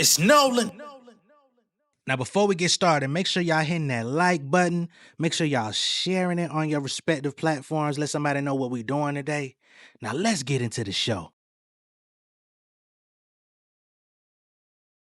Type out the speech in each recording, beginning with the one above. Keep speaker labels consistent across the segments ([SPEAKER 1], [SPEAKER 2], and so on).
[SPEAKER 1] It's Nolan. Now, before we get started, make sure y'all hitting that like button. Make sure y'all sharing it on your respective platforms. Let somebody know what we're doing today. Now, let's get into the show.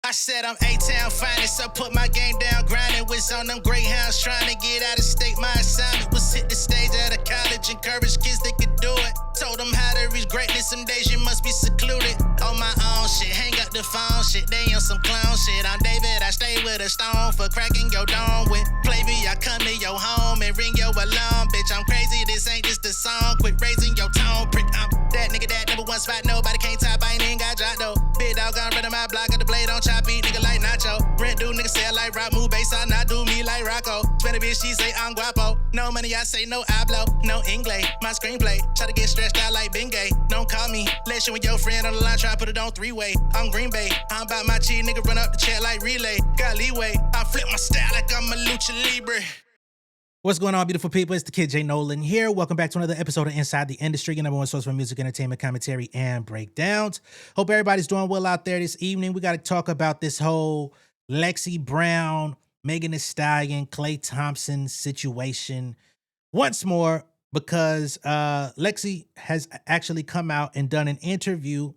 [SPEAKER 2] I said I'm A-Town finest, so put my game down, grinding. Was on them Greyhounds trying to get out of state. My assignment was hit the stage at a college, encourage kids they could do it. Told them how to reach greatness, some days you must be secluded. On my own shit, hang up the phone shit, they on some clown shit. I'm David, I stay with a stone for cracking your dome with. Play me, I come to your home and ring your alarm. Bitch, I'm crazy, this ain't just a song. Quit raising your tone, prick. I'm that nigga, that number one spot, nobody can't top, I ain't even got job though. Big dog gon' run in my block, got the blade on chop, beat nigga like Nacho. Rent do nigga sell like rock, move bass, I not do me like Rocco. Spend a bitch, she say I'm guapo. No money, I say no hablo, no English. My screenplay, try to get stretched out like Bengay. Don't call me, let you and your friend on the line, try to put it on three-way. I'm Green Bay, I'm about my cheese, nigga run up the check like relay. Got leeway, I flip my style like I'm a lucha libre.
[SPEAKER 1] What's going on, beautiful people? It's the kid J Nolan here. Welcome back to another episode of Inside the Industry, your number one source for music, entertainment, commentary, and breakdowns. Hope everybody's doing well out there this evening. We got to talk about this whole Lexi Brown, Megan Thee Stallion, Klay Thompson situation once more because Lexi has actually come out and done an interview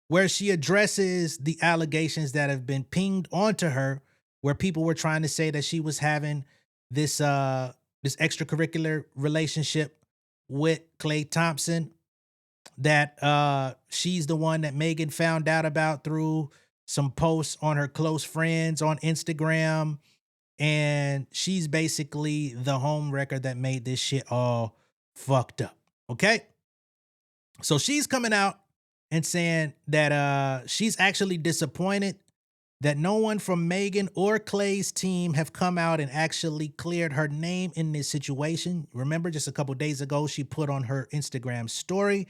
[SPEAKER 1] where she addresses the allegations that have been pinged onto her, where people were trying to say that she was having this extracurricular relationship with Klay Thompson, that she's the one that Megan found out about through some posts on her close friends on Instagram, and she's basically the homewrecker that made this shit all fucked up. Okay, so she's coming out and saying that she's actually disappointed that no one from Megan or Klay's team have come out and actually cleared her name in this situation. Remember, just a couple days ago, she put on her Instagram story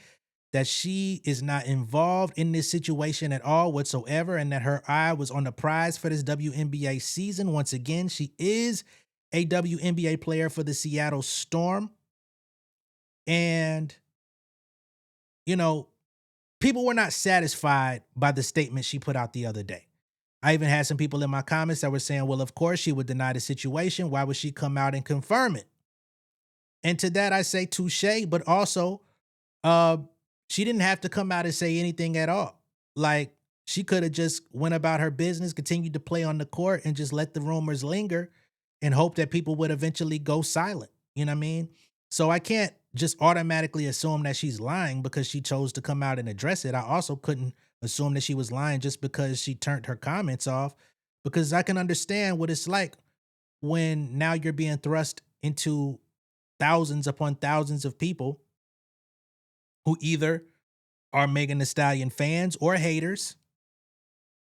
[SPEAKER 1] that she is not involved in this situation at all whatsoever, and that her eye was on the prize for this WNBA season. Once again, she is a WNBA player for the Seattle Storm. And, you know, people were not satisfied by the statement she put out the other day. I even had some people in my comments that were saying, well, of course she would deny the situation. Why would she come out and confirm it? And to that, I say touche, but also she didn't have to come out and say anything at all. Like, she could have just went about her business, continued to play on the court, and just let the rumors linger and hope that people would eventually go silent. You know what I mean? So I can't just automatically assume that she's lying because she chose to come out and address it. I also couldn't assume that she was lying just because she turned her comments off, because I can understand what it's like when now you're being thrust into thousands upon thousands of people who either are Megan Thee Stallion fans or haters,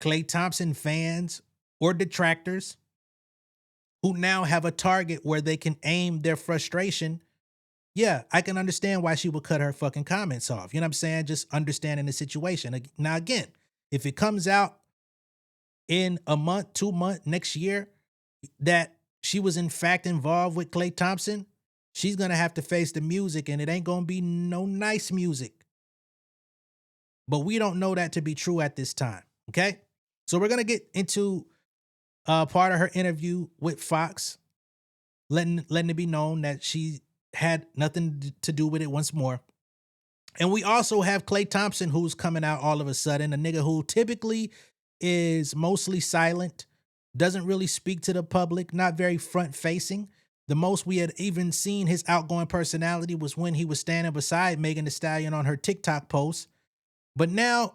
[SPEAKER 1] Klay Thompson fans or detractors, who now have a target where they can aim their frustration. Yeah, I can understand why she would cut her fucking comments off. You know what I'm saying? Just understanding the situation. Now, again, if it comes out in a month, 2 months, next year, that she was in fact involved with Klay Thompson, she's going to have to face the music, and it ain't going to be no nice music. But we don't know that to be true at this time, okay? So we're going to get into part of her interview with Fox, letting it be known that she had nothing to do with it once more. And we also have Klay Thompson, who's coming out all of a sudden, a nigga who typically is mostly silent, doesn't really speak to the public, not very front facing. The most we had even seen his outgoing personality was when he was standing beside Megan Thee Stallion on her TikTok post. But now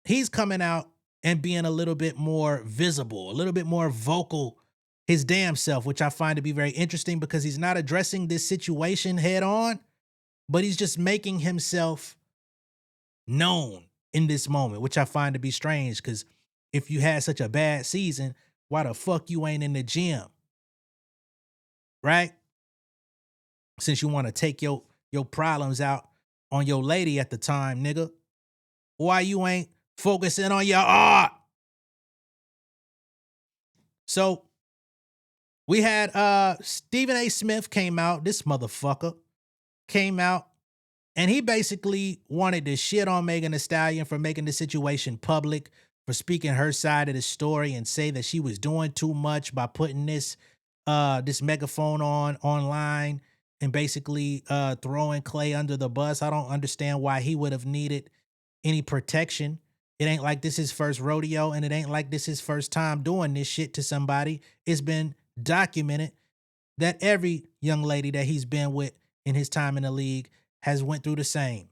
[SPEAKER 1] he's coming out and being a little bit more visible, a little bit more vocal, his damn self, which I find to be very interesting because he's not addressing this situation head on, but he's just making himself known in this moment, which I find to be strange, because if you had such a bad season, why the fuck you ain't in the gym? Right? Since you want to take your problems out on your lady at the time, nigga. Why you ain't focusing on your art? So we had Stephen A. Smith came out, this motherfucker came out, and he basically wanted to shit on Megan Thee Stallion for making the situation public, for speaking her side of the story and say that she was doing too much by putting this megaphone on online and basically throwing Klay under the bus. I don't understand why he would have needed any protection. It ain't like this is first rodeo, and it ain't like this is first time doing this shit to somebody. It's been documented that every young lady that he's been with in his time in the league has went through the same.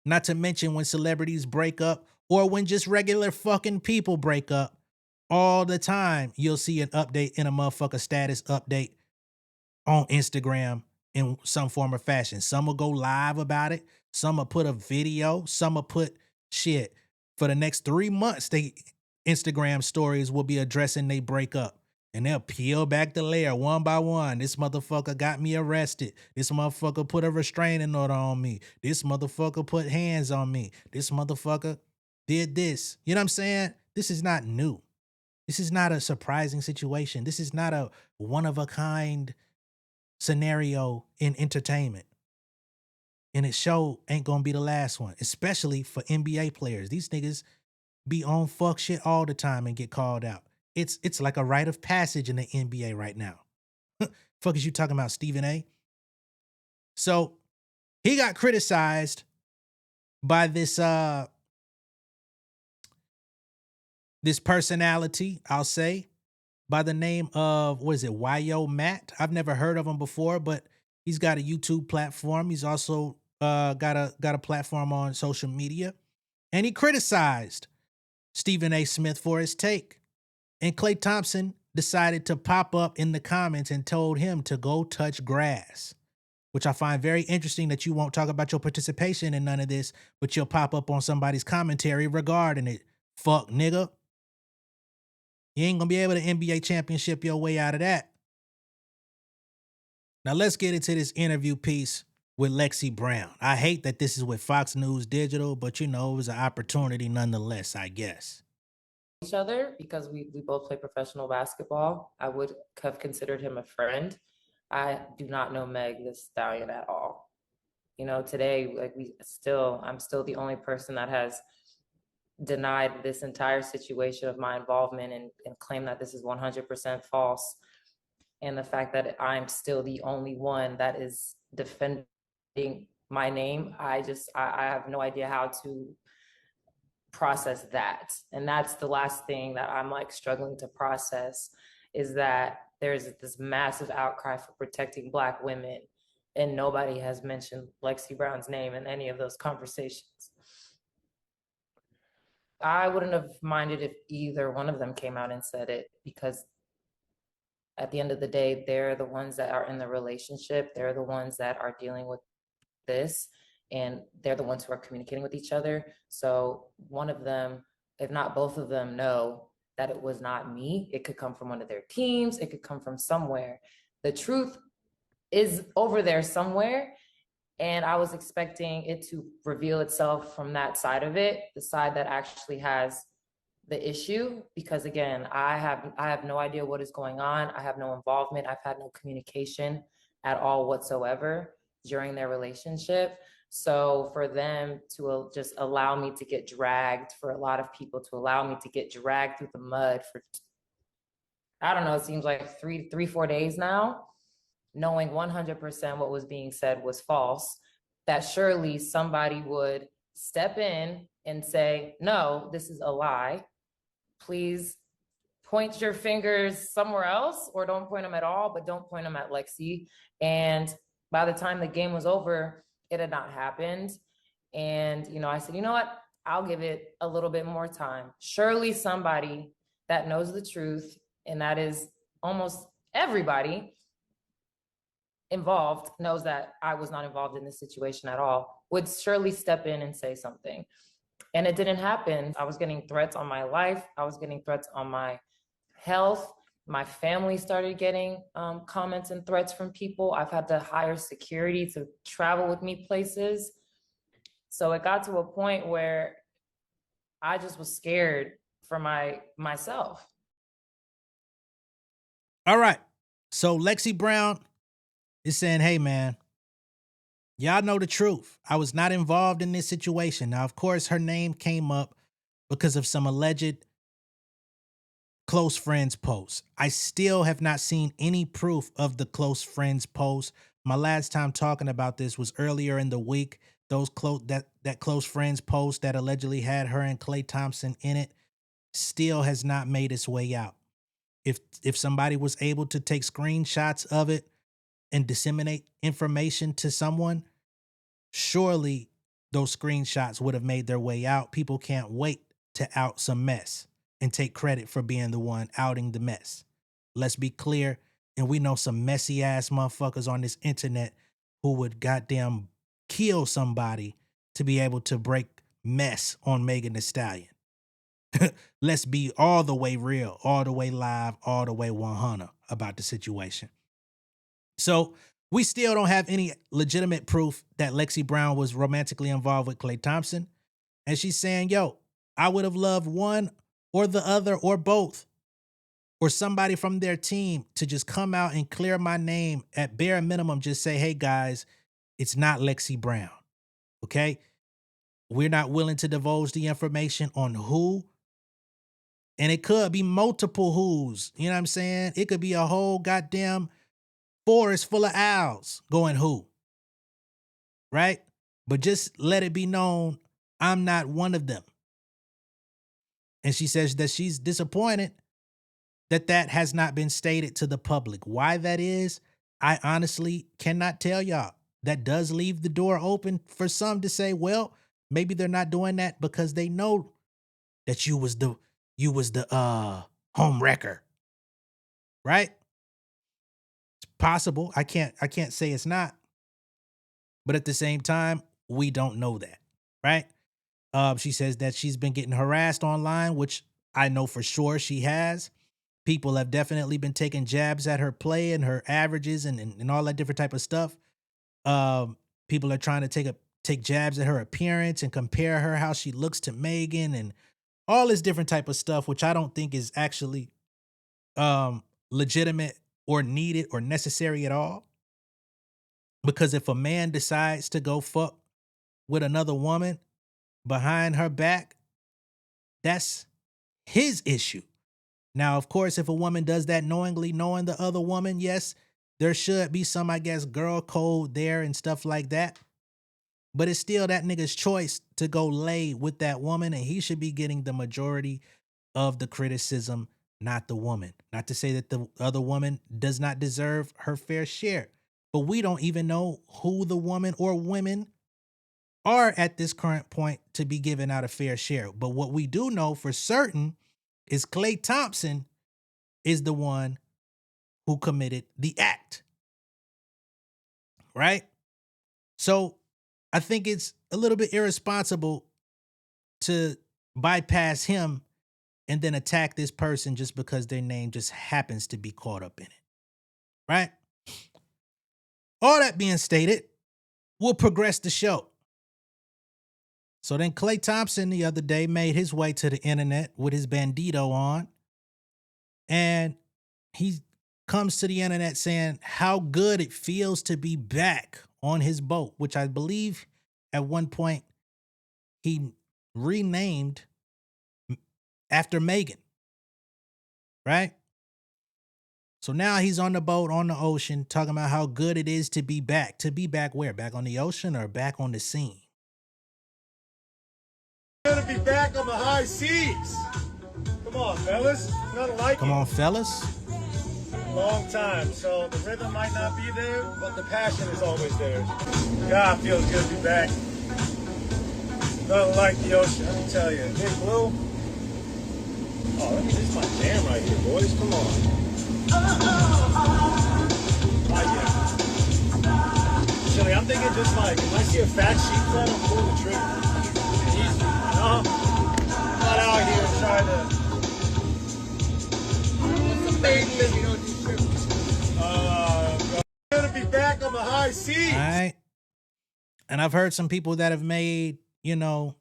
[SPEAKER 1] Not to mention when celebrities break up or when just regular fucking people break up, all the time you'll see an update in a motherfucker status update on Instagram in some form or fashion. Some will go live about it. Some will put a video. Some will put shit. For the next 3 months, they Instagram stories will be addressing they breakup. And they'll peel back the layer one by one. This motherfucker got me arrested. This motherfucker put a restraining order on me. This motherfucker put hands on me. This motherfucker did this. You know what I'm saying? This is not new. This is not a surprising situation. This is not a one of a kind scenario in entertainment. And it show ain't gonna be the last one, especially for NBA players. These niggas be on fuck shit all the time and get called out. It's like a rite of passage in the NBA right now. Fuck is you talking about, Stephen A? So he got criticized by this personality, I'll say, by the name of, what is it, Yo Matt? I've never heard of him before, but he's got a YouTube platform. He's also got a platform on social media. And he criticized Stephen A. Smith for his take. And Klay Thompson decided to pop up in the comments and told him to go touch grass, which I find very interesting that you won't talk about your participation in none of this, but you'll pop up on somebody's commentary regarding it. Fuck, nigga. You ain't gonna be able to NBA championship your way out of that. Now let's get into this interview piece with Lexi Brown. I hate that this is with Fox News Digital, but it was an opportunity nonetheless, I guess.
[SPEAKER 3] Each other because we both play professional basketball. I would have considered him a friend. I do not know Meg the Stallion at all. Today, I'm still the only person that has denied this entire situation of my involvement and claim that this is 100% false. And the fact that I'm still the only one that is defending my name, I have no idea how to process that. And that's the last thing that I'm struggling to process, is that there's this massive outcry for protecting Black women, and nobody has mentioned Lexi Brown's name in any of those conversations. I wouldn't have minded if either one of them came out and said it, because at the end of the day, they're the ones that are in the relationship. They're the ones that are dealing with this, and they're the ones who are communicating with each other. So one of them, if not both of them, know that it was not me. It could come from one of their teams. It could come from somewhere. The truth is over there somewhere. And I was expecting it to reveal itself from that side of it, the side that actually has the issue. Because again, I have no idea what is going on. I have no involvement. I've had no communication at all whatsoever during their relationship. So for them to just allow me to get dragged, for a lot of people to allow me to get dragged through the mud for, I don't know, it seems like 4 days now, knowing 100% what was being said was false, that surely somebody would step in and say, no, this is a lie. Please point your fingers somewhere else, or don't point them at all, but don't point them at Lexi. And by the time the game was over, it had not happened. And, I said, you know what? I'll give it a little bit more time. Surely somebody that knows the truth, and that is almost everybody involved, knows that I was not involved in this situation at all, would surely step in and say something. And it didn't happen. I was getting threats on my life. I was getting threats on my health. My family started getting comments and threats from people. I've had to hire security to travel with me places. So it got to a point where I just was scared for myself.
[SPEAKER 1] All right. So Lexi Brown is saying, hey, man, y'all know the truth. I was not involved in this situation. Now, of course, her name came up because of some alleged close friends posts. I still have not seen any proof of the close friends post. My last time talking about this was earlier in the week. Those that close friends post that allegedly had her and Klay Thompson in it still has not made its way out. If somebody was able to take screenshots of it and disseminate information to someone, surely those screenshots would have made their way out. People can't wait to out some mess and take credit for being the one outing the mess. Let's be clear, and we know some messy ass motherfuckers on this internet who would goddamn kill somebody to be able to break mess on Megan Thee Stallion. Let's be all the way real, all the way live, all the way 100 about the situation. So we still don't have any legitimate proof that Lexi Brown was romantically involved with Klay Thompson. And she's saying, yo, I would have loved one or the other or both or somebody from their team to just come out and clear my name. At bare minimum, just say, hey guys, it's not Lexi Brown. Okay? We're not willing to divulge the information on who. And it could be multiple who's. You know what I'm saying? It could be a whole goddamn forest full of owls going who. Right? But just let it be known, I'm not one of them. And she says that she's disappointed that that has not been stated to the public. Why that is, I honestly cannot tell y'all. That does leave the door open for some to say, well, maybe they're not doing that because they know that you was the home wrecker. Right? It's possible. I can't say it's not. But at the same time, we don't know that. Right? She says that she's been getting harassed online, which I know for sure she has. People have definitely been taking jabs at her play and her averages and all that different type of stuff. People are trying to take jabs at her appearance and compare her how she looks to Megan and all this different type of stuff, which I don't think is actually legitimate or needed or necessary at all. Because if a man decides to go fuck with another woman behind her back, that's his issue. Now, of course, if a woman does that knowingly, knowing the other woman, yes, there should be some, I guess, girl code there and stuff like that. But it's still that nigga's choice to go lay with that woman, and he should be getting the majority of the criticism, not the woman. Not to say that the other woman does not deserve her fair share, but we don't even know who the woman or women are at this current point to be given out a fair share. But what we do know for certain is Klay Thompson is the one who committed the act. Right? So I think it's a little bit irresponsible to bypass him and then attack this person just because their name just happens to be caught up in it. Right? All that being stated, we'll progress the show. So then Klay Thompson the other day made his way to the internet with his bandito on. And he comes to the internet saying how good it feels to be back on his boat, which I believe at one point he renamed after Megan. Right? So now he's on the boat on the ocean talking about how good it is to be back. To be back where? Back on the ocean or back on the scene?
[SPEAKER 4] Gonna be back on the high seas. Come on, fellas. Nothing like it.
[SPEAKER 1] Come on, fellas.
[SPEAKER 4] Long time, so the rhythm might not be there, but the passion is always there. God, feels good to be back. Nothing like the ocean, let me tell you. Big Blue. Oh, this is my jam right here, boys. Come on. Oh, yeah. Chili, I'm thinking just like, if I see a fat sheep float, I'm pulling the trigger. Easy, I'm not out here trying to. Gonna be back on the high seas.
[SPEAKER 1] All right. And I've heard some people that have made, you know,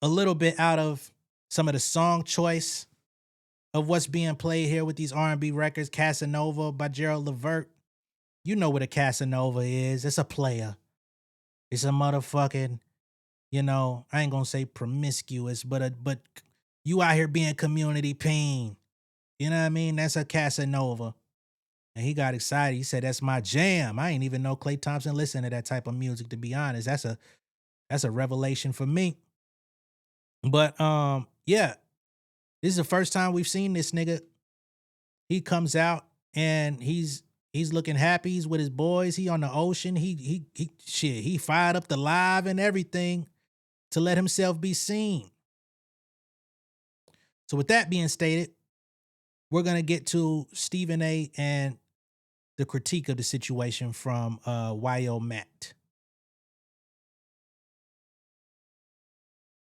[SPEAKER 1] a little bit out of some of the song choice of what's being played here with these R&B records. Casanova by Gerald Levert. You know what a Casanova is. It's a player. It's a motherfucking, you know, I ain't gonna say promiscuous, but you out here being community peen. You know what I mean? That's a Casanova. And he got excited. He said, that's my jam. I ain't even know Klay Thompson listened to that type of music, to be honest. That's a revelation for me. But yeah, this is the first time we've seen this nigga. He comes out and he's looking happy. He's with his boys. He on the ocean. He fired up the live and everything to let himself be seen. So with that being stated, we're gonna get to Stephen A. and the critique of the situation from YO Matt.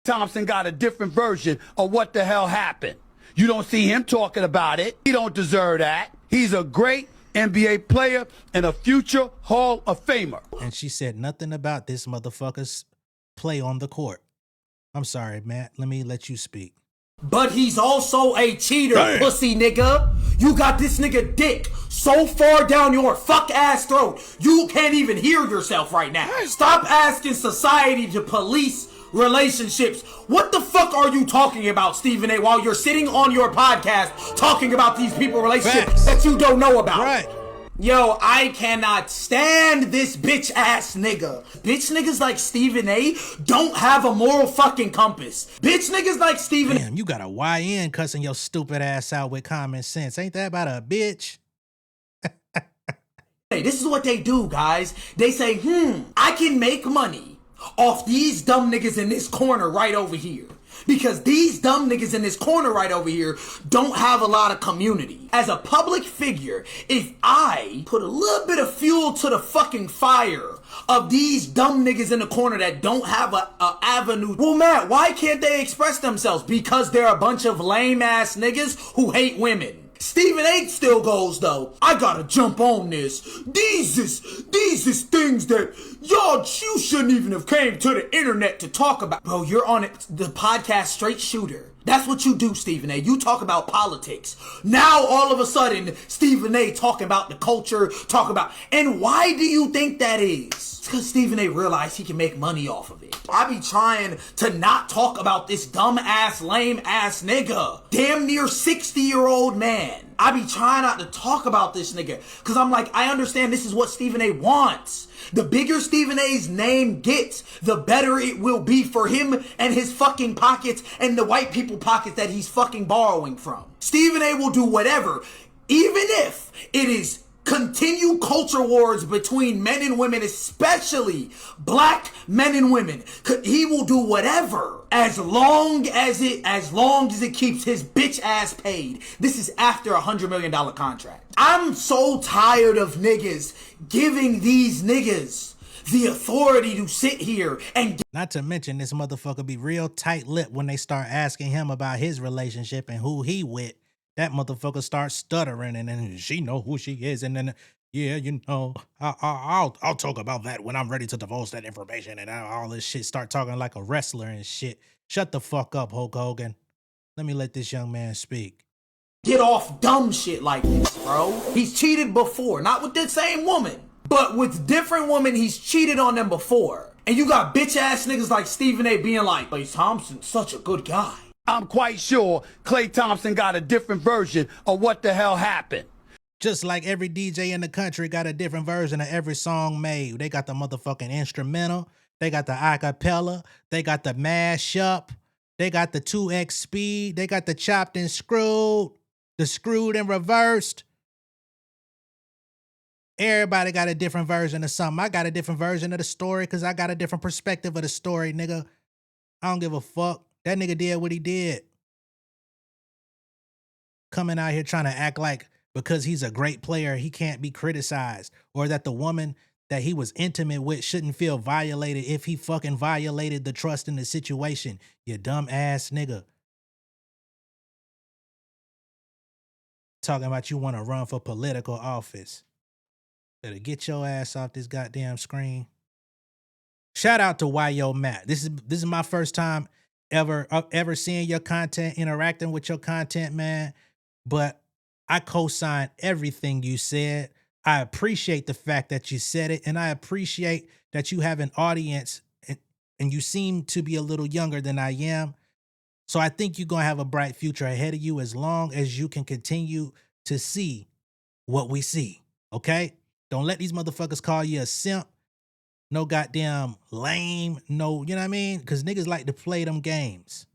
[SPEAKER 5] Thompson got a different version of what the hell happened. You don't see him talking about it. He don't deserve that. He's a great NBA player and a future Hall of Famer.
[SPEAKER 1] And she said nothing about this motherfucker's play on the court. I'm sorry, Matt. Let me let you speak.
[SPEAKER 6] But he's also a cheater, pussy nigga. You got this nigga dick so far down your fuck ass throat, you can't even hear yourself right now. Stop asking society to police relationships. What the fuck are you talking about, Stephen A, while you're sitting on your podcast talking about these people relationships that you don't know about?
[SPEAKER 1] Right.
[SPEAKER 6] Yo, I cannot stand this bitch ass nigga. Bitch niggas like Stephen A don't have a moral fucking compass. Bitch niggas like Stephen A.
[SPEAKER 1] Damn, you got a YN cussing your stupid ass out with common sense. Ain't that about a bitch?
[SPEAKER 6] Hey, this is what they do, guys. They say, I can make money off these dumb niggas in this corner right over here. Because these dumb niggas in this corner right over here don't have a lot of community. As a public figure, if I put a little bit of fuel to the fucking fire of these dumb niggas in the corner that don't have a avenue. Well, Matt, why can't they express themselves? Because they're a bunch of lame ass niggas who hate women. Stephen A still goes, though, I gotta jump on this. These is things that you shouldn't even have came to the internet to talk about. Bro, you're on it, the podcast Straight Shooter. That's what you do, Stephen A. You talk about politics. Now, all of a sudden, Stephen A talking about the culture, and why do you think that is? It's because Stephen A realized he can make money off of it. I be trying to not talk about this dumb ass, lame ass nigga. Damn near 60-year-old man. I be trying not to talk about this nigga. Because I'm like, I understand this is what Stephen A wants. The bigger Stephen A's name gets, the better it will be for him and his fucking pockets and the white people pockets that he's fucking borrowing from. Stephen A will do whatever, even if it is continue culture wars between men and women, especially black men and women. He will do whatever as long as it keeps his bitch ass paid. This is after $100 million contract. I'm so tired of niggas giving these niggas the authority to sit here and
[SPEAKER 1] not to mention this motherfucker be real tight-lipped when they start asking him about his relationship and who he with. That motherfucker starts stuttering, and then she know who she is, and then yeah, you know, I'll talk about that when I'm ready to divulge that information, and all this shit. Start talking like a wrestler and shit. Shut the fuck up, Hulk Hogan. Let me let this young man speak.
[SPEAKER 6] Get off dumb shit like this, bro. He's cheated before, not with the same woman, but with different women. He's cheated on them before, and you got bitch ass niggas like Stephen A being like, Klay Thompson's such a good guy.
[SPEAKER 5] I'm quite sure Klay Thompson got a different version of what the hell happened.
[SPEAKER 1] Just like every DJ in the country got a different version of every song made. They got the motherfucking instrumental. They got the acapella. They got the mashup. They got the 2x speed. They got the chopped and screwed. The screwed and reversed. Everybody got a different version of something. I got a different version of the story because I got a different perspective of the story, nigga. I don't give a fuck. That nigga did what he did. Coming out here trying to act like because he's a great player, he can't be criticized. Or that the woman that he was intimate with shouldn't feel violated if he fucking violated the trust in the situation. You dumb ass nigga. Talking about you want to run for political office. Better get your ass off this goddamn screen. Shout out to YO Matt. This is my first time ever seeing your content, interacting with your content, man. But I co-sign everything you said. I appreciate the fact that you said it, and I appreciate that you have an audience and you seem to be a little younger than I am. So I think you're going to have a bright future ahead of you as long as you can continue to see what we see, okay? Don't let these motherfuckers call you a simp. No goddamn lame, no, you know what I mean? Because niggas like to play them games.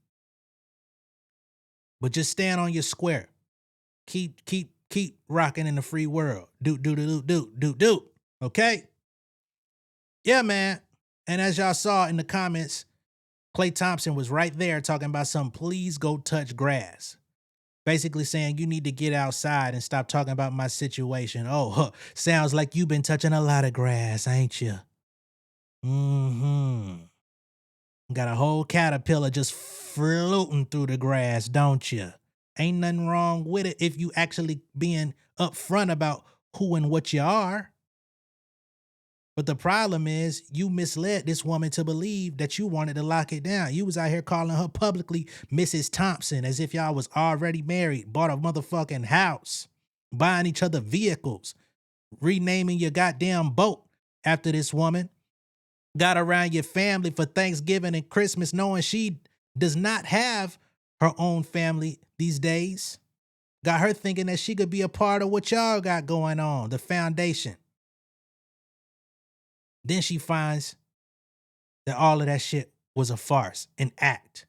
[SPEAKER 1] But just stand on your square. Keep rocking in the free world. Do. Okay? Yeah, man. And as y'all saw in the comments, Klay Thompson was right there talking about some please go touch grass. Basically saying you need to get outside and stop talking about my situation. Oh, sounds like you've been touching a lot of grass, ain't you? Got a whole caterpillar just floating through the grass, don't you? Ain't nothing wrong with it if you actually being upfront about who and what you are. But the problem is you misled this woman to believe that you wanted to lock it down. You was out here calling her publicly Mrs. Thompson as if y'all was already married, bought a motherfucking house, buying each other vehicles, renaming your goddamn boat after this woman. Got around your family for Thanksgiving and Christmas knowing she does not have her own family these days. Got her thinking that she could be a part of what y'all got going on, the foundation. Then she finds that all of that shit was a farce, an act.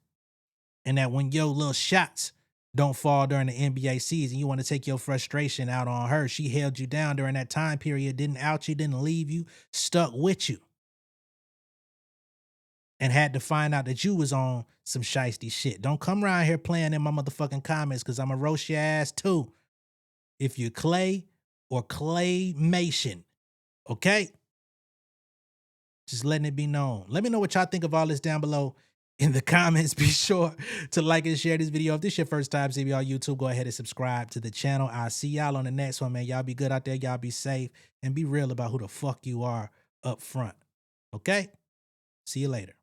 [SPEAKER 1] And that when your little shots don't fall during the NBA season, you want to take your frustration out on her. She held you down during that time period, didn't out you, didn't leave you, stuck with you. And had to find out that you was on some shiesty shit. Don't come around here playing in my motherfucking comments because I'm going to roast your ass too. If you're Klay or Claymation, okay? Just letting it be known. Let me know what y'all think of all this down below in the comments. Be sure to like and share this video. If this is your first time seeing me on YouTube, go ahead and subscribe to the channel. I'll see y'all on the next one, man. Y'all be good out there. Y'all be safe. And be real about who the fuck you are up front. Okay? See you later.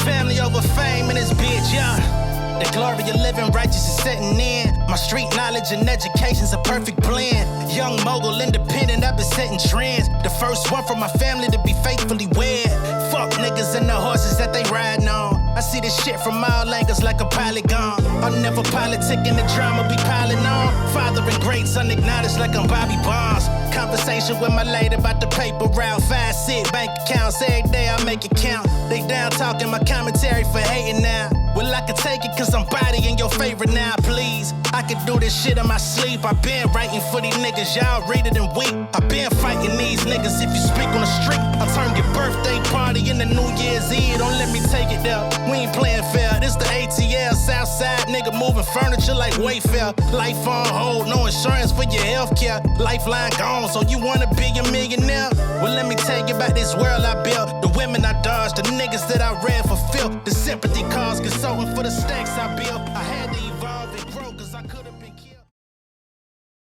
[SPEAKER 2] Family over fame in this bitch, yeah. The glory of living righteous is setting in. My street knowledge and education's a perfect blend. Young mogul, independent, I've been setting trends. The first one from my family to be faithfully wed. Fuck niggas and the horses that they riding on. I see this shit from all angles like a polygon. I'm never politicking, the drama be piling on. Father and great son acknowledged like I'm Bobby Bonds. Conversation with my lady about the paper route. 5 sit bank accounts, every day I make it count. They down talking my commentary for hating now. Well, I can take it cause I'm bodying your favorite now, please. I can do this shit in my sleep. I been writing for these niggas, y'all read it and weep. I been fighting these niggas if you speak on the street. I turn your birthday party into New Year's Eve. Don't let me take it there. We ain't playing fair. This the ATL, Southside nigga moving furniture like Wayfair. Life on hold, no insurance for your healthcare. Lifeline gone, so you wanna be a millionaire? Well, let me tell you about this world I built. The women I dodged, the niggas that I read for filth. The sympathy calls, consulting for the stacks I built.